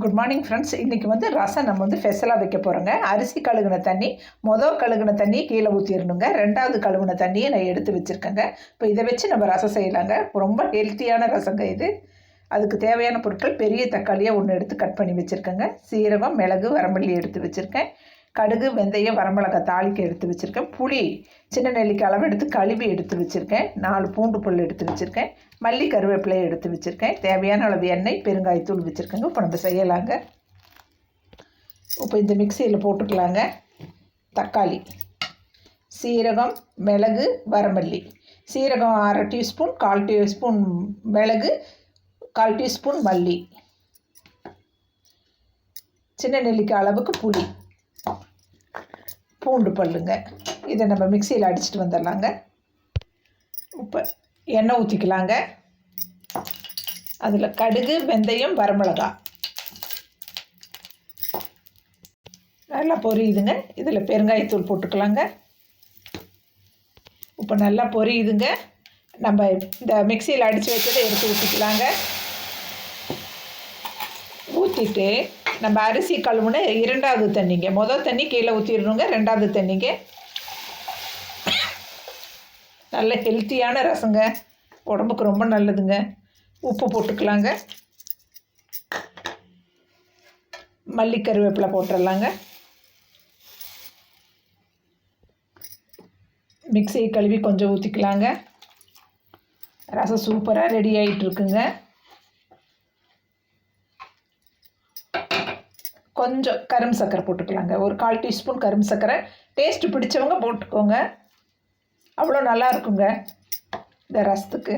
Good morning friends. இன்றைக்கி ரசம் நம்ம ஸ்பெஷலாக வைக்க போகிறோங்க. அரிசி கழுகுன தண்ணி, கழுகுன தண்ணியை கீழே ஊற்றிடணுங்க. ரெண்டாவது கழுகுன தண்ணியை நான் எடுத்து வச்சுருக்கேங்க. இப்போ இதை வச்சு நம்ம ரசம் செய்யலாங்க. ரொம்ப ஹெல்த்தியான ரசங்க இது. அதுக்கு தேவையான பொருட்கள்: பெரிய தக்காளியாக ஒன்று எடுத்து கட் பண்ணி வச்சுருக்கேங்க. சீரகம், மிளகு, வரமல்லி எடுத்து வச்சுருக்கேன். கடுகு, வெந்தயம், வரமிளகாய் தாளிக்க எடுத்து வச்சுருக்கேன். புளி சின்ன நெல்லிக்காய் அளவு எடுத்து கழுவி எடுத்து வச்சுருக்கேன். 4 பூண்டு பல் எடுத்து வச்சுருக்கேன். மல்லி, கருவேப்பிலையை எடுத்து வச்சுருக்கேன். தேவையான அளவு எண்ணெய், பெருங்காயத்தூள் வச்சுருக்கேங்க. இப்போ நம்ம செய்யலாங்க. இப்போ இந்த மிக்சியில் போட்டுக்கலாங்க. தக்காளி, சீரகம், மிளகு, வரமல்லி. சீரகம் 1/2 டீஸ்பூன், 1/4 டீஸ்பூன் மிளகு, 1/4 டீஸ்பூன் மல்லி, சின்ன நெல்லிக்காய் அளவுக்கு புளி, பூண்டு பல்லுங்க. இதை நம்ம மிக்சியில் அடிச்சுட்டு வந்துடலாங்க. இப்போ எண்ணெய் ஊற்றிக்கலாங்க. அதில் கடுகு, வெந்தயம், வரமிளகாய் நல்லா பொரியுதுங்க. இதில் பெருங்காயத்தூள் போட்டுக்கலாங்க. இப்போ நல்லா பொரியுதுங்க. நம்ம இந்த மிக்சியில் அடித்து வச்சதை எடுத்து ஊற்றிக்கலாங்க. ஊற்றிட்டு நம்ம அரிசி கழுவுன 2வது தண்ணிங்க. தண்ணி கீழே ஊற்றிடணுங்க. 2வது தண்ணிங்க. நல்ல ஹெல்த்தியான ரசங்க, உடம்புக்கு ரொம்ப நல்லதுங்க. உப்பு போட்டுக்கலாங்க. மல்லி, கருவேப்பிலை போட்டுடலாங்க. மிக்சியை கழுவி கொஞ்சம் ஊற்றிக்கலாங்க. ரசம் சூப்பராக ரெடி ஆகிட்டுருக்குங்க. கொஞ்சம் கரும்பு சர்க்கரை போட்டுக்கலாங்க. ஒரு 1/4 டீஸ்பூன் கரும்பு சர்க்கரை. டேஸ்ட்டு பிடிச்சவங்க போட்டுக்கோங்க. அவ்வளோ நல்லா இருக்குங்க இந்த ரசத்துக்கு.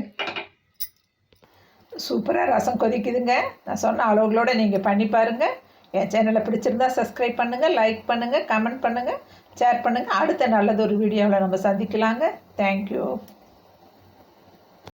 சூப்பராக ரசம் கொதிக்குதுங்க. நான் சொன்ன அளவுகளோடு நீங்கள் பண்ணி பாருங்கள். என் சேனலை பிடிச்சிருந்தா சப்ஸ்கிரைப் பண்ணுங்கள், லைக் பண்ணுங்கள், கமெண்ட் பண்ணுங்கள், ஷேர் பண்ணுங்கள். அடுத்த நல்லதொரு வீடியோவில் நம்ம சந்திக்கலாங்க. தேங்க்யூ.